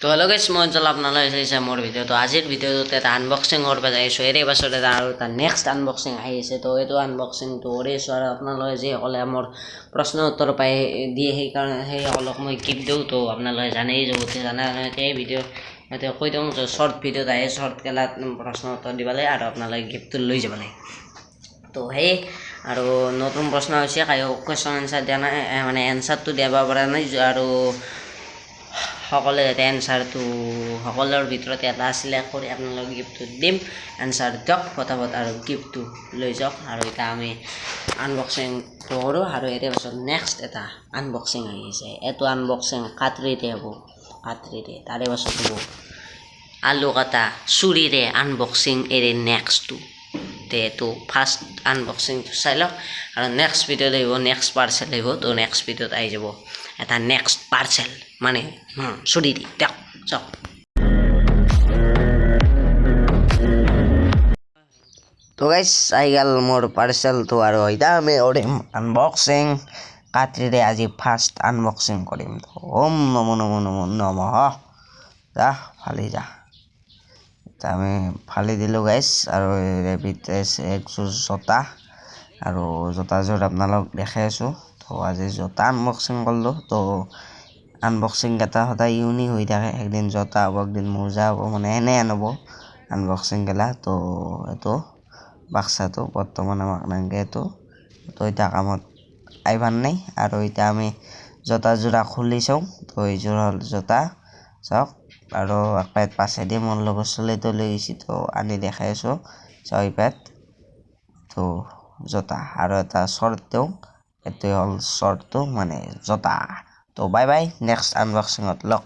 তো হেল্ল' গাইছ মই অঞ্চল আপোনালোকে চাইছে মোৰ ভিডিঅ'টো আজিৰ ভিডিঅ'টোত এটা আনবক্সিং কৰিব যাইছোঁ এৰে পাছত এটা আৰু এটা নেক্সট আনবক্সিং আহি আছে তো এইটো আনবক্সিংটো কৰিছোঁ আৰু আপোনালোকে যিসকলে মোৰ প্ৰশ্ন উত্তৰ পাই দিয়ে সেইকাৰণে সেইসকলক মই গিফ্ট দিওঁ তো আপোনালোকে জানেই যুৱতী জানে এই ভিডিঅ' এতিয়া কৈ দিওঁ শ্বৰ্ট ভিডিঅ'ত আহে শ্বৰ্ট কেলাত প্ৰশ্ন উত্তৰ দিব লাগে আৰু আপোনালোকে গিফ্টটো লৈ যাব লাগে তো সেই আৰু নতুন প্ৰশ্ন হৈছে কায়ো কুৱেশ্যন এনচাৰ দিয়া নাই মানে এনচাৰটো দিব পৰা নাই আৰু সকলে যাতে এনচাৰটো সকলৰ ভিতৰত এটা চিলেক্ট কৰি আপোনালোক গিফ্টটো দিম এনচাৰ দিয়ক ফটাফট আৰু গিফ্টটো লৈ যাওক আৰু এতিয়া আমি আনবক্সিংটো কৰোঁ আৰু ইয়াৰ পাছত নেক্সট এটা আনবক্সিং আহিছে এইটো আনবক্সিং কাটৰিতে হ'ব কাটৰিতে তাৰে পাছত হ'ব আলু কাটা চুৰিৰে আনবক্সিং এৰে নেক্সটটো তো ফাৰ্ষ্ট আনবক্সিংটো চাই লওক আৰু নেক্সট ভিডিঅ'ত আহিব নেক্সট পাৰ্চেল আহিব তো নেক্সট ভিডিঅ'ত আহি যাব এটা নেক্সট পাৰ্চেল মানে চুৰি দি দিয়ক চাওক তো গাইছ আহি গ'ল মোৰ পাৰ্চেলটো আৰু এতিয়া আমি কৰিম আনবক্সিং কাটৰিৰে আজি ফাৰ্ষ্ট আনবক্সিং কৰিম ওম নমো নমো নমো নমঃ যা ফালি যা এতিয়া আমি ফালি দিলোঁ গাইছ আৰু ৰেবিটেছ একযোৰ জোতা আৰু জোতাযোৰ আপোনালোক দেখাই আছোঁ তো আজি জোতা আনবক্সিং কৰিলোঁ তো আনবক্সিং কেইটা সদায় ইউনিক হৈ থাকে একদিন জোতা হ'ব একদিন মোজা হ'ব মানে এনে আনব আনবক্সিং গেলা তো এইটো বাক্সাটো বৰ্তমান আমাক নাংগে এইটো তো এতিয়া কামত আহিবাৰ নাই আৰু এতিয়া আমি জোতাযোৰা খুলি চাওঁ তো এইযোৰ হ'ল জোতা চাওক আৰু একপাত পাছেদি মোৰ লগত চুলিটো লৈ গৈছে তো আনি দেখাই আছোঁ চাওক ইপাত তো জোতা আৰু এটা শ্বৰ্ট দিওঁ এইটোৱে হ'ল শ্বৰ্টটো মানে জোতা তো বাই বাই নেক্সট আনবক্সিঙত লগ